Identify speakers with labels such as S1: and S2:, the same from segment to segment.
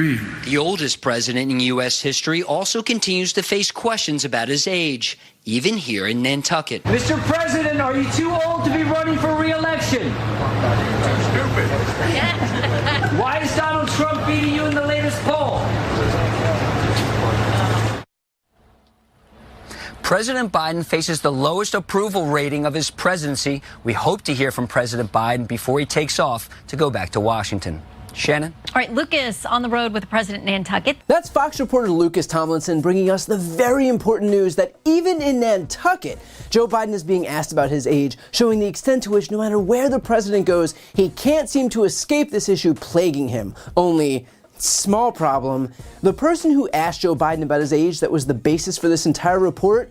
S1: The oldest president in U.S. history also continues to face questions about his age, even here in Nantucket.
S2: Mr. President, are you too old to be running for re-election?
S3: Too stupid.
S2: Why is Donald Trump beating you in the latest poll?
S1: President Biden faces the lowest approval rating of his presidency. We hope to hear from President Biden before he takes off to go back to Washington. Shannon?
S4: All right, Lucas on the road with the president in Nantucket.
S5: That's Fox reporter Lucas Tomlinson bringing us the very important news that even in Nantucket, Joe Biden is being asked about his age, showing the extent to which no matter where the president goes, he can't seem to escape this issue plaguing him. Only, small problem, the person who asked Joe Biden about his age that was the basis for this entire report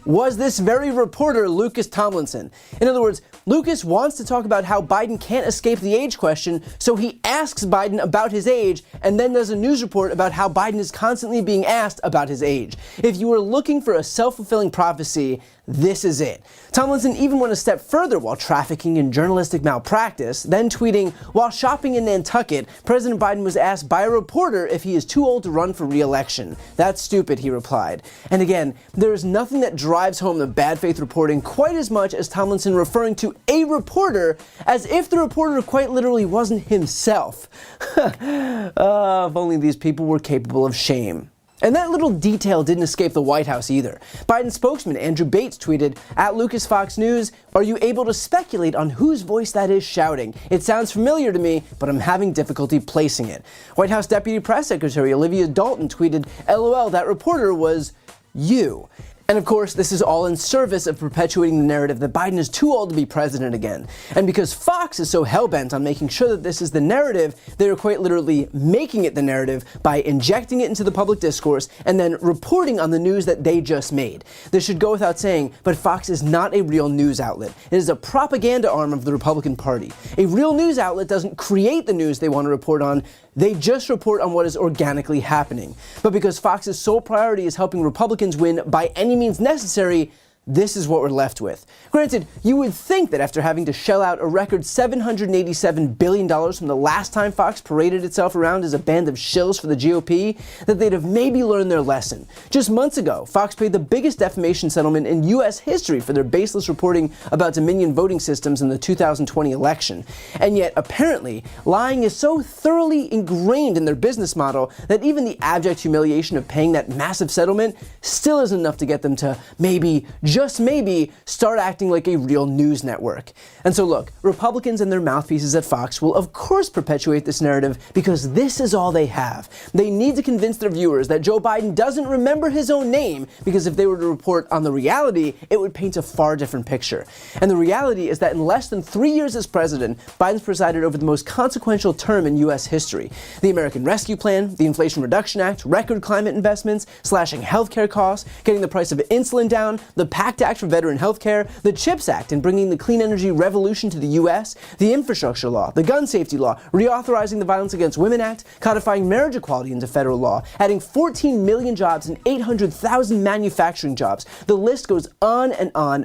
S5: was this very reporter, Lucas Tomlinson. In other words, Lucas wants to talk about how Biden can't escape the age question, so he asks Biden about his age and then does a news report about how Biden is constantly being asked about his age. If you were looking for a self-fulfilling prophecy, this is it. Tomlinson even went a step further while trafficking in journalistic malpractice, then tweeting, while shopping in Nantucket, President Biden was asked by a reporter if he is too old to run for re-election. That's stupid, he replied. And again, there is nothing that drives home the bad faith reporting quite as much as Tomlinson referring to a reporter as if the reporter quite literally wasn't himself. If only these people were capable of shame. And that little detail didn't escape the White House either. Biden spokesman Andrew Bates tweeted, at Lucas Fox News, are you able to speculate on whose voice that is shouting? It sounds familiar to me, but I'm having difficulty placing it. White House Deputy Press Secretary Olivia Dalton tweeted, LOL, that reporter was you. And of course, this is all in service of perpetuating the narrative that Biden is too old to be president again. And because Fox is so hell-bent on making sure that this is the narrative, they are quite literally making it the narrative by injecting it into the public discourse and then reporting on the news that they just made. This should go without saying, but Fox is not a real news outlet. It is a propaganda arm of the Republican Party. A real news outlet doesn't create the news they want to report on. They just report on what is organically happening. But because Fox's sole priority is helping Republicans win by any means necessary, this is what we're left with. Granted, you would think that after having to shell out a record $787 billion from the last time Fox paraded itself around as a band of shills for the GOP, that they'd have maybe learned their lesson. Just months ago, Fox paid the biggest defamation settlement in U.S. history for their baseless reporting about Dominion voting systems in the 2020 election. And yet, apparently, lying is so thoroughly ingrained in their business model that even the abject humiliation of paying that massive settlement still isn't enough to get them to maybe, just maybe, start acting like a real news network. And so look, Republicans and their mouthpieces at Fox will of course perpetuate this narrative because this is all they have. They need to convince their viewers that Joe Biden doesn't remember his own name, because if they were to report on the reality, it would paint a far different picture. And the reality is that in less than 3 years as president, Biden's presided over the most consequential term in U.S. history. The American Rescue Plan, the Inflation Reduction Act, record climate investments, slashing healthcare costs, getting the price of insulin down, the PACT Act for veteran health care, the CHIPS Act and bringing the clean energy revolution to the U.S., the infrastructure law, the gun safety law, reauthorizing the Violence Against Women Act, codifying marriage equality into federal law, adding 14 million jobs and 800,000 manufacturing jobs. The list goes on,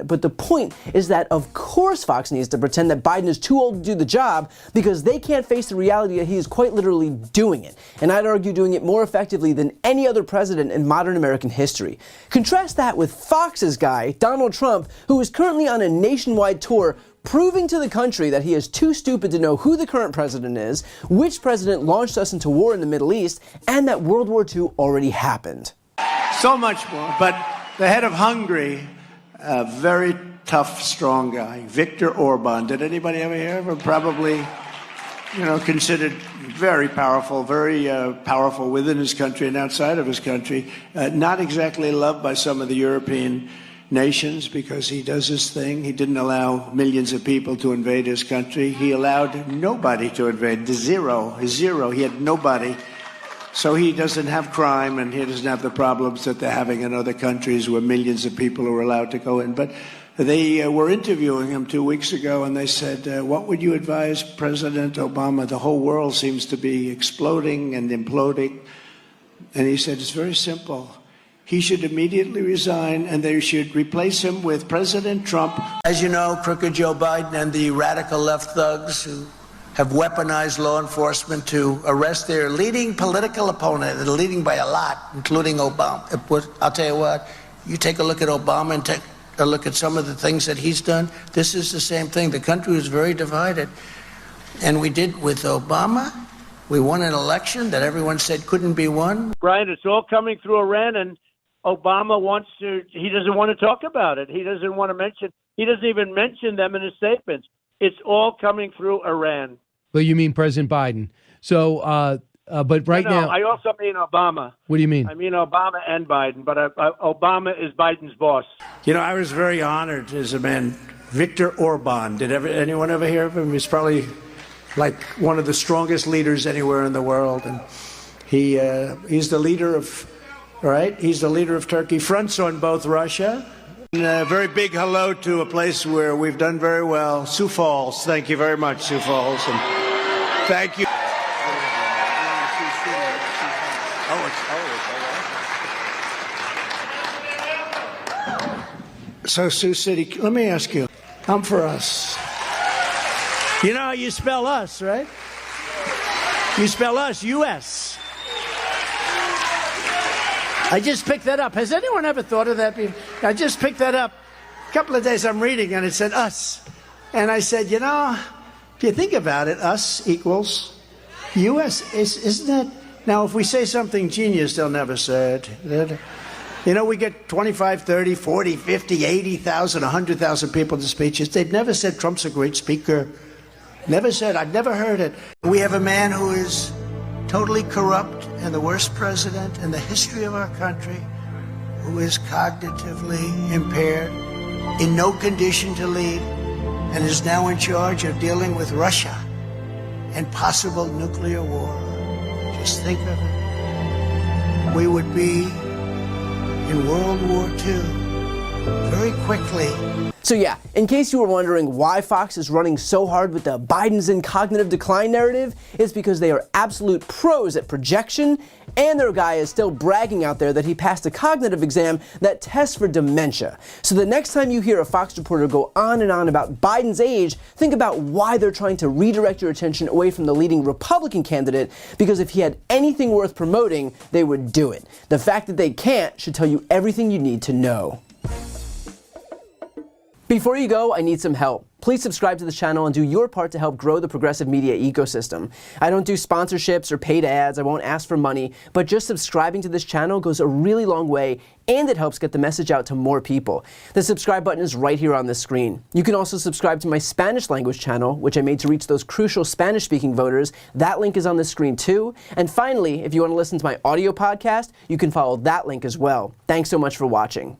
S5: but the point is that of course Fox needs to pretend that Biden is too old to do the job because they can't face the reality that he is quite literally doing it. And I'd argue doing it more effectively than any other president in modern American history. Contrast that with Fox's guy, Donald Trump, who is currently on a nationwide tour proving to the country that he is too stupid to know who the current president is, which president launched us into war in the Middle East, and that World War II already happened.
S6: So much more, but the head of Hungary, a very tough, strong guy, Viktor Orban. Did anybody ever hear of him? Probably, considered very powerful within his country and outside of his country. Not exactly loved by some of the European nations because he does his thing. He didn't allow millions of people to invade his country. He allowed nobody to invade. Zero. He had nobody. So he doesn't have crime and he doesn't have the problems that they're having in other countries where millions of people are allowed to go in. But they were interviewing him 2 weeks ago and they said, what would you advise President Obama? The whole world seems to be exploding and imploding. And he said, it's very simple. He should immediately resign, and they should replace him with President Trump. As you know, crooked Joe Biden and the radical left thugs who have weaponized law enforcement to arrest their leading political opponent, and leading by a lot, including Obama. I'll tell you what, you take a look at Obama and take a look at some of the things that he's done. This is the same thing. The country was very divided. And we did with Obama. We won an election that everyone said couldn't be won.
S7: Brian, it's all coming through Iran, and Obama he doesn't want to talk about it. He doesn't even mention them in his statements. It's all coming through Iran.
S8: But you mean President Biden. So, but right now...
S7: I also mean Obama.
S8: What do you mean?
S7: I mean Obama and Biden, but Obama is Biden's boss.
S6: You know, I was very honored as a man. Viktor Orban. Did anyone ever hear of him? He's probably like one of the strongest leaders anywhere in the world. And he's the leader of, right? He's the leader of Turkey. Fronts on both Russia. And a very big hello to a place where we've done very well, Sioux Falls. Thank you very much, Sioux Falls. And thank you. So, Sioux City, let me ask you, I'm for us. You know how you spell us, right? You spell us, U.S. I just picked that up. Has anyone ever thought of that before? I just picked that up. A couple of days I'm reading and it said us. And I said, you know, if you think about it, us equals U.S. Isn't that? Now, if we say something genius, they'll never say it. You know, we get 25, 30, 40, 50, 80,000, 100,000 people to speeches. They've never said Trump's a great speaker. Never said, I've never heard it. We have a man who is totally corrupt and the worst president in the history of our country, who is cognitively impaired, in no condition to lead, and is now in charge of dealing with Russia and possible nuclear war. Just think of it. We would be in World War II very quickly.
S5: So yeah, in case you were wondering why Fox is running so hard with the Biden's in cognitive decline narrative, it's because they are absolute pros at projection, and their guy is still bragging out there that he passed a cognitive exam that tests for dementia. So the next time you hear a Fox reporter go on and on about Biden's age, think about why they're trying to redirect your attention away from the leading Republican candidate, because if he had anything worth promoting, they would do it. The fact that they can't should tell you everything you need to know. Before you go, I need some help. Please subscribe to the channel and do your part to help grow the progressive media ecosystem. I don't do sponsorships or paid ads, I won't ask for money, but just subscribing to this channel goes a really long way, and it helps get the message out to more people. The subscribe button is right here on the screen. You can also subscribe to my Spanish language channel, which I made to reach those crucial Spanish-speaking voters. That link is on the screen too. And finally, if you want to listen to my audio podcast, you can follow that link as well. Thanks so much for watching.